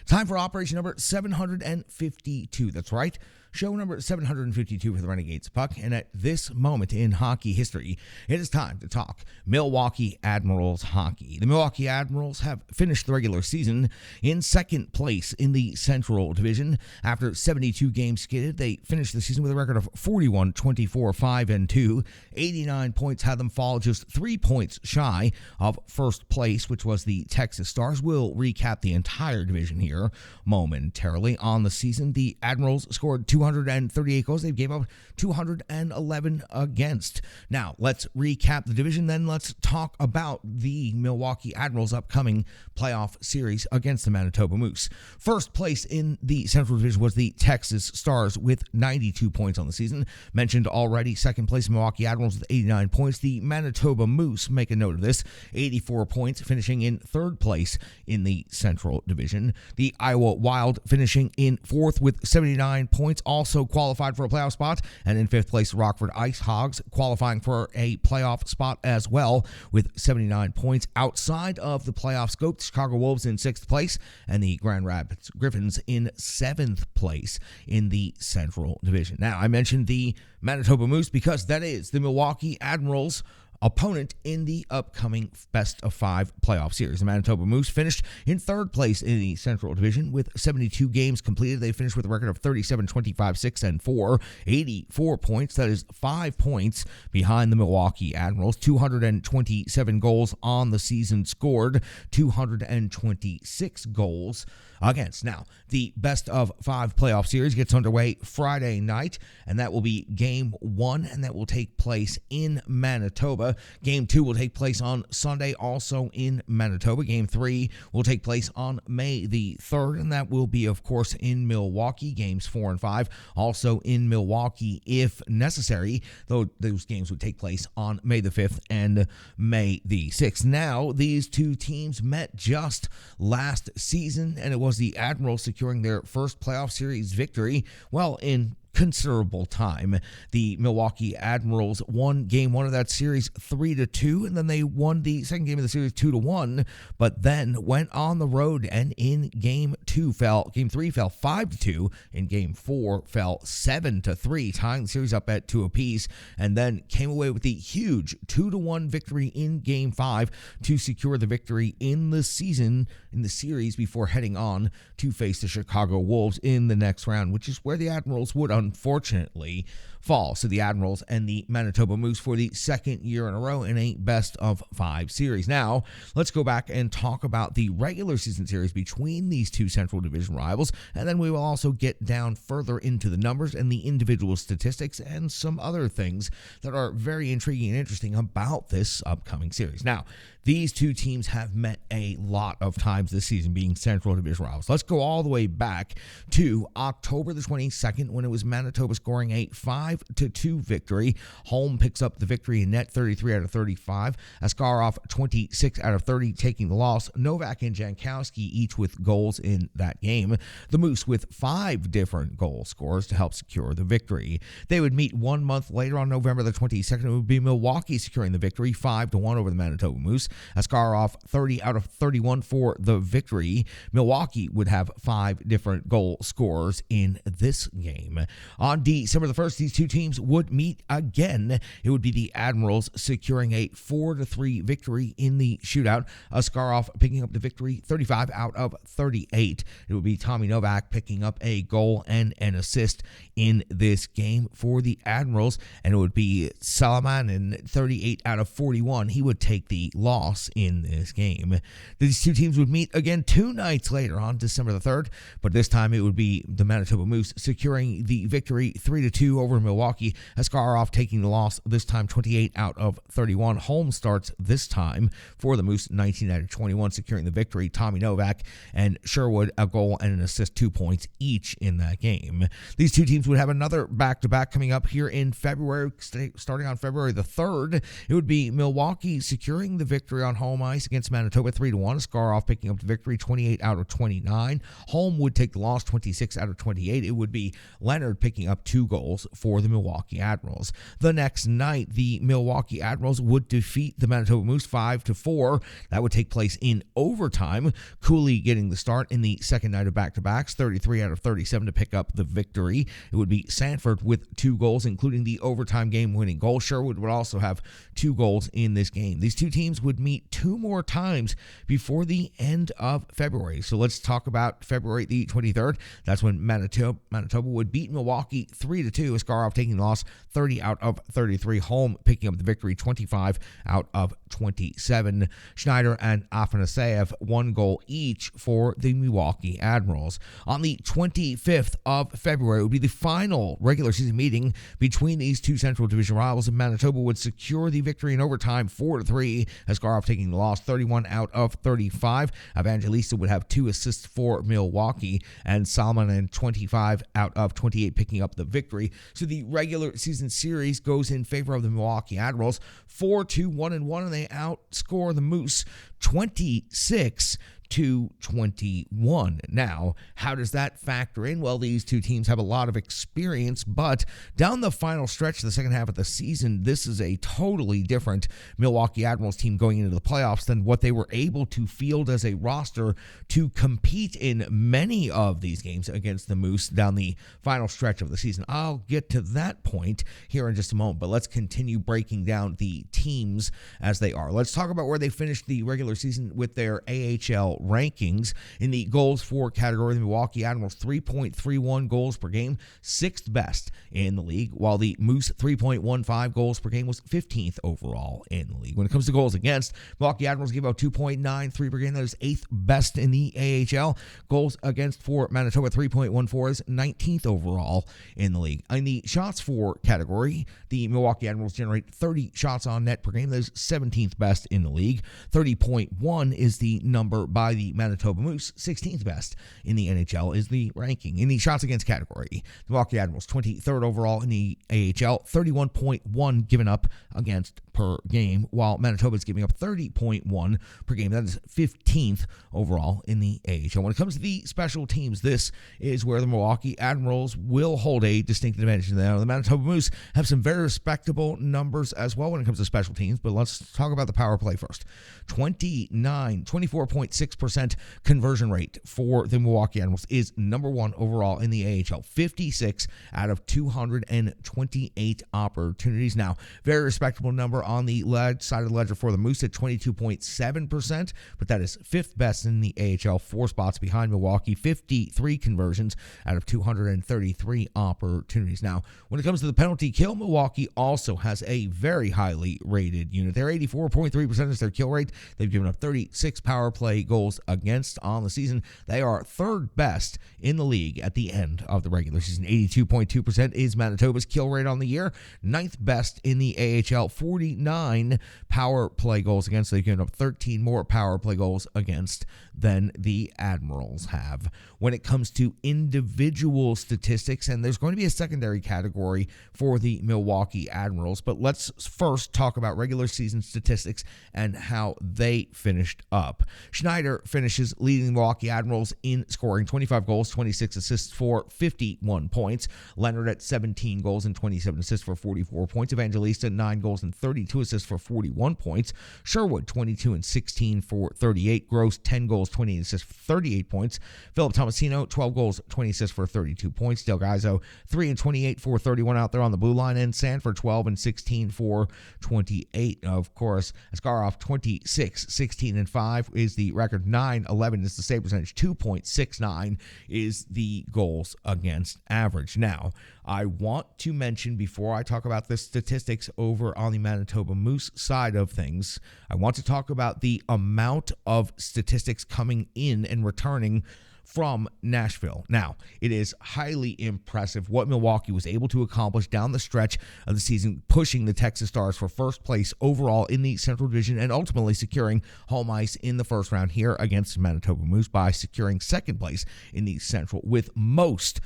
Time for operation number 752. That's right. Show number 752 for the Renegades Puck. And at this moment in hockey history, it is time to talk Milwaukee Admirals hockey. The Milwaukee Admirals have finished the regular season in second place in the Central Division. After 72 games skated, they finished the season with a record of 41-24-5-2. 89 points had them fall just 3 points shy of first place, which was the Texas Stars. We'll recap the entire division here momentarily. On the season, the Admirals scored 238 goals. They gave up 211 against. Now, let's recap the division, then let's talk about the Milwaukee Admirals' upcoming playoff series against the Manitoba Moose. First place in the Central Division was the Texas Stars with 92 points on the season. Mentioned already, second place Milwaukee Admirals with 89 points. The Manitoba Moose, make a note of this, 84 points, finishing in third place in the Central Division. The Iowa Wild finishing in fourth with 79 points, also qualified for a playoff spot. And in fifth place, Rockford Ice Hogs, qualifying for a playoff spot as well with 79 points. Outside of the playoff scope, the Chicago Wolves in sixth place and the Grand Rapids Griffins in seventh place in the Central Division. Now, I mentioned the Manitoba Moose because that is the Milwaukee Admirals' opponent in the upcoming best of five playoff series. The Manitoba Moose finished in third place in the Central Division with 72 games completed. They finished with a record of 37-25-6-4, 84 points. That is 5 points behind the Milwaukee Admirals. 227 goals on the season scored, 226 goals against. Now, the best of five playoff series gets underway Friday night, and that will be game one, and that will take place in Manitoba. Game two will take place on Sunday, also in Manitoba. Game three will take place on May the 3rd, and that will be, of course, in Milwaukee. Games 4 and 5 also in Milwaukee if necessary, though those games would take place on May the 5th and May the 6th. Now, these two teams met just last season, and it was the Admirals securing their first playoff series victory, well, in considerable time. The Milwaukee Admirals won game one of that series 3-2, and then they won the second game of the series 2-1, but then went on the road and in game three fell 5-2, in game four fell 7-3, tying the series up at 2 apiece, and then came away with the huge 2-1 victory in game five to secure the victory in the season, in the series, before heading on to face the Chicago Wolves in the next round, which is where the Admirals would unfortunately fall. So the Admirals and the Manitoba Moose for the second year in a row in a best of five series. Now, let's go back and talk about the regular season series between these two Central Division rivals, and then we will also get down further into the numbers and the individual statistics and some other things that are very intriguing and interesting about this upcoming series. Now, these two teams have met a lot of times this season, being Central Division rivals. Let's go all the way back to October the 22nd, when it was Manitoba scoring a 5-2 victory. Holm picks up the victory in net, 33 out of 35. Askarov, 26 out of 30, taking the loss. Novak and Jankowski each with goals in that game. The Moose with 5 different goal scorers to help secure the victory. They would meet 1 month later on November the 22nd. It would be Milwaukee securing the victory, 5-1 over the Manitoba Moose. Askarov, 30 out of 31 for the victory. Milwaukee would have 5 different goal scorers in this game. On December the 1st, these two teams would meet again. It would be the Admirals securing a 4-3 victory in the shootout. Askarov picking up the victory, 35 out of 38. It would be Tommy Novak picking up a goal and an assist in this game for the Admirals, and it would be Salamanen, 38 out of 41. He would take the loss in this game. These two teams would meet again 2 nights later on December the 3rd, but this time it would be the Manitoba Moose securing the victory 3-2 over Milwaukee. Askarov taking the loss, this time 28 out of 31. Holm starts this time for the Moose, 19 out of 21, securing the victory. Tommy Novak and Sherwood, a goal and an assist, 2 points each in that game. These two teams would have another back-to-back coming up here in February, starting on February the 3rd. It would be Milwaukee securing the victory victory on home ice against Manitoba 3-1. Skaroff picking up the victory 28 out of 29. Home would take the loss 26 out of 28. It would be Leonard picking up 2 goals for the Milwaukee Admirals. The next night, the Milwaukee Admirals would defeat the Manitoba Moose 5-4. That would take place in overtime. Cooley getting the start in the second night of back-to-backs, 33 out of 37 to pick up the victory. It would be Sanford with 2 goals, including the overtime game-winning goal. Sherwood would also have 2 goals in this game. These two teams would meet 2 more times before the end of February. So let's talk about February the 23rd. That's when Manitoba would beat Milwaukee 3-2. Skaroff taking the loss 30 out of 33. Home picking up the victory 25 out of 27. Schneider and Afanaseyev 1 goal each for the Milwaukee Admirals. On the 25th of February would be the final regular season meeting between these two Central Division rivals, and Manitoba would secure the victory in overtime 4-3. Skaroff taking the loss 31 out of 35. Evangelista would have 2 assists for Milwaukee, and Salmonen 25 out of 28 picking up the victory. So the regular season series goes in favor of the Milwaukee Admirals 4-1-1, and they outscore the Moose 26-21. Now, how does that factor in? Well, these two teams have a lot of experience, but down the final stretch of the second half of the season, this is a totally different Milwaukee Admirals team going into the playoffs than what they were able to field as a roster to compete in many of these games against the Moose down the final stretch of the season. I'll get to that point here in just a moment, but let's continue breaking down the teams as they are. Let's talk about where they finished the regular season with their AHL rankings. In the goals for category, the Milwaukee Admirals 3.31 goals per game, 6th best in the league, while the Moose 3.15 goals per game was 15th overall in the league. When it comes to goals against, Milwaukee Admirals gave out 2.93 per game. That is 8th best in the AHL. Goals against for Manitoba 3.14 is 19th overall in the league. In the shots for category, the Milwaukee Admirals generate 30 shots on net per game. That is 17th best in the league. 30.1 is the number by the Manitoba Moose. 16th best in the NHL is the ranking. In the shots against category, the Milwaukee Admirals 23rd overall in the AHL, 31.1 given up against per game, while Manitoba is giving up 30.1 per game. That is 15th overall in the AHL. When it comes to the special teams, this is where the Milwaukee Admirals will hold a distinct advantage. Now, the Manitoba Moose have some very respectable numbers as well when it comes to special teams, but let's talk about the power play first. 24.6% conversion rate for the Milwaukee Admirals is number 1 overall in the AHL. 56 out of 228 opportunities. Now, very respectable number on the side of the ledger for the Moose at 22.7%, but that is 5th best in the AHL, 4 spots behind Milwaukee. 53 conversions out of 233 opportunities. Now, when it comes to the penalty kill, Milwaukee also has a very highly rated unit. Their 84.3% is their kill rate. They've given up 36 power play goals against on the season. They are 3rd best in the league at the end of the regular season. 82.2% is Manitoba's kill rate on the year. 9th best in the AHL, 49 power play goals against. They've given up 13 more power play goals against than the Admirals have. When it comes to individual statistics, and there's going to be a secondary category for the Milwaukee Admirals, but let's first talk about regular season statistics and how they finished up. Schneider finishes leading the Milwaukee Admirals in scoring 25 goals, 26 assists for 51 points. Leonard at 17 goals and 27 assists for 44 points. Evangelista 9 goals and 32 assists for 41 points. Sherwood 22 and 16 for 38. Gross 10 goals, 28 assists for 38 points. Philip Tomasino 12 goals, 20 assists for 32 points. Del Gaizo 3 and 28 for 31 out there on the blue line, and Sanford 12 and 16 for 28. Of course, Skaroff 26, 16 and 5 is the record. 9-11 is the save percentage. 2.69 is the goals against average. Now, I want to mention before I talk about the statistics over on the Manitoba Moose side of things, I want to talk about the amount of statistics coming in and returning from Nashville. Now, it is highly impressive what Milwaukee was able to accomplish down the stretch of the season, pushing the Texas Stars for first place overall in the Central Division and ultimately securing home ice in the first round here against Manitoba Moose by securing second place in the Central, with most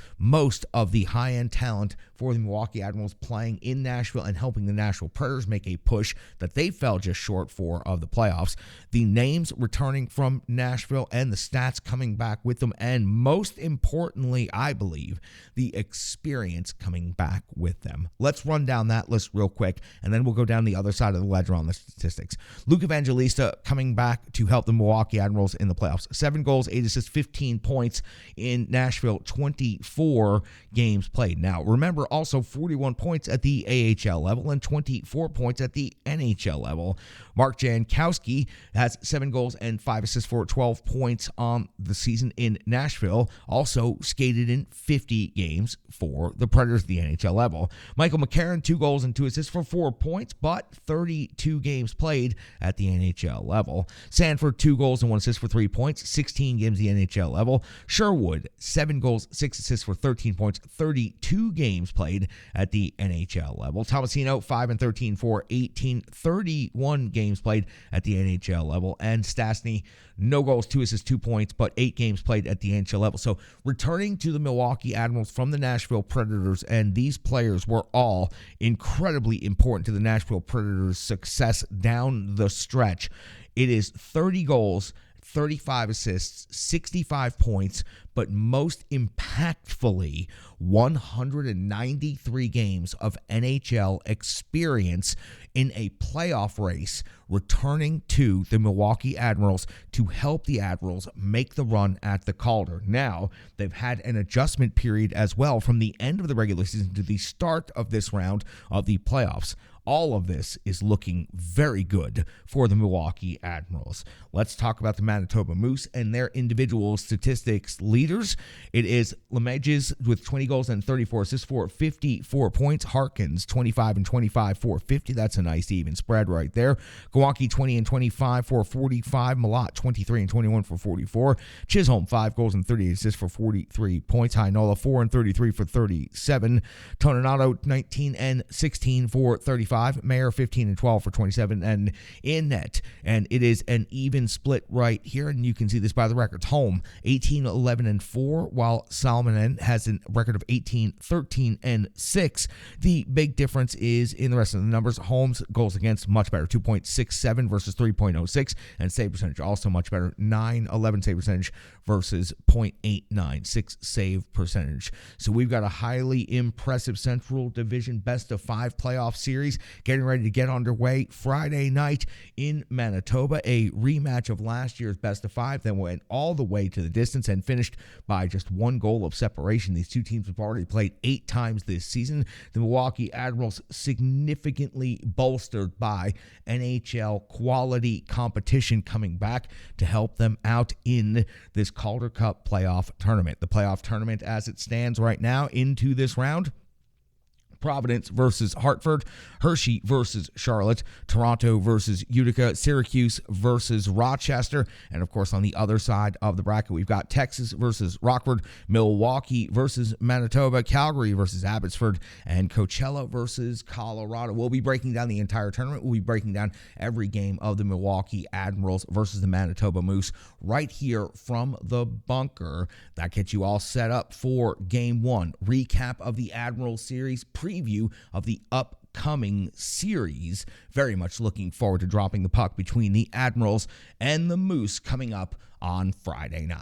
of the high-end talent for the Milwaukee Admirals playing in Nashville and helping the Nashville Predators make a push that they fell just short for of the playoffs. The names returning from Nashville and the stats coming back with them, and most importantly, I believe, the experience coming back with them. Let's run down that list real quick, and then we'll go down the other side of the ledger on the statistics. Luke Evangelista coming back to help the Milwaukee Admirals in the playoffs. 7 goals, 8 assists, 15 points in Nashville, 24 games played. Now, remember, also 41 points at the AHL level and 24 points at the NHL level. Mark Jankowski has 7 goals and 5 assists for 12 points on the season in Nashville. Also skated in 50 games for the Predators at the NHL level. Michael McCarron, 2 goals and 2 assists for 4 points, but 32 games played at the NHL level. Sanford, 2 goals and 1 assist for 3 points, 16 games at the NHL level. Sherwood, 7 goals, 6 assists for 13 points, 32 games played at the NHL level. Tomasino, 5 and 13 for 18, 31 games played at the NHL level. And Stastny, no goals, 2 assists, 2 points, but 8 games played at the NHL level. So returning to the Milwaukee Admirals from the Nashville Predators, and these players were all incredibly important to the Nashville Predators' success down the stretch. It is 30 goals, 35 assists, 65 points, but most impactfully, 193 games of NHL experience in a playoff race, returning to the Milwaukee Admirals to help the Admirals make the run at the Calder. Now, they've had an adjustment period as well from the end of the regular season to the start of this round of the playoffs. All of this is looking very good for the Milwaukee Admirals. Let's talk about the Manitoba Moose and their individual statistics leaders. It is Lemages with 20 goals and 34 assists for 54 points. Harkins, 25 and 25 for 50. That's a nice even spread right there. Gawonki, 20 and 25 for 45. Malott, 23 and 21 for 44. Chisholm, 5 goals and 38 assists for 43 points. Heinola, 4 and 33 for 37. Toninato, 19 and 16 for 35. Mayer, 15 and 12 for 27, and in net. And it is an even split right here, and you can see this by the records. Holm, 18, 11, and 4, while Salmonen has a record of 18, 13, and 6. The big difference is in the rest of the numbers. Holmes' goals against much better, 2.67 versus 3.06, and save percentage also much better, 9-11 save percentage versus 0.896 save percentage. So we've got a highly impressive Central Division best-of-5 playoff series getting ready to get underway Friday night in Manitoba, a rematch of last year's best-of-5 that went all the way to the distance and finished by just 1 goal of separation. These two teams have already played 8 times this season. The Milwaukee Admirals significantly bolstered by NHL quality competition coming back to help them out in this Calder Cup playoff tournament. The playoff tournament as it stands right now into this round: Providence versus Hartford, Hershey versus Charlotte, Toronto versus Utica, Syracuse versus Rochester, and of course on the other side of the bracket we've got Texas versus Rockford, Milwaukee versus Manitoba, Calgary versus Abbotsford, and Coachella versus Colorado. We'll be breaking down the entire tournament. We'll be breaking down every game of the Milwaukee Admirals versus the Manitoba Moose right here from the bunker. That gets you all set up for Game 1. Recap of the Admirals series, preview of the upcoming series. Very much looking forward to dropping the puck between the Admirals and the Moose coming up on Friday night.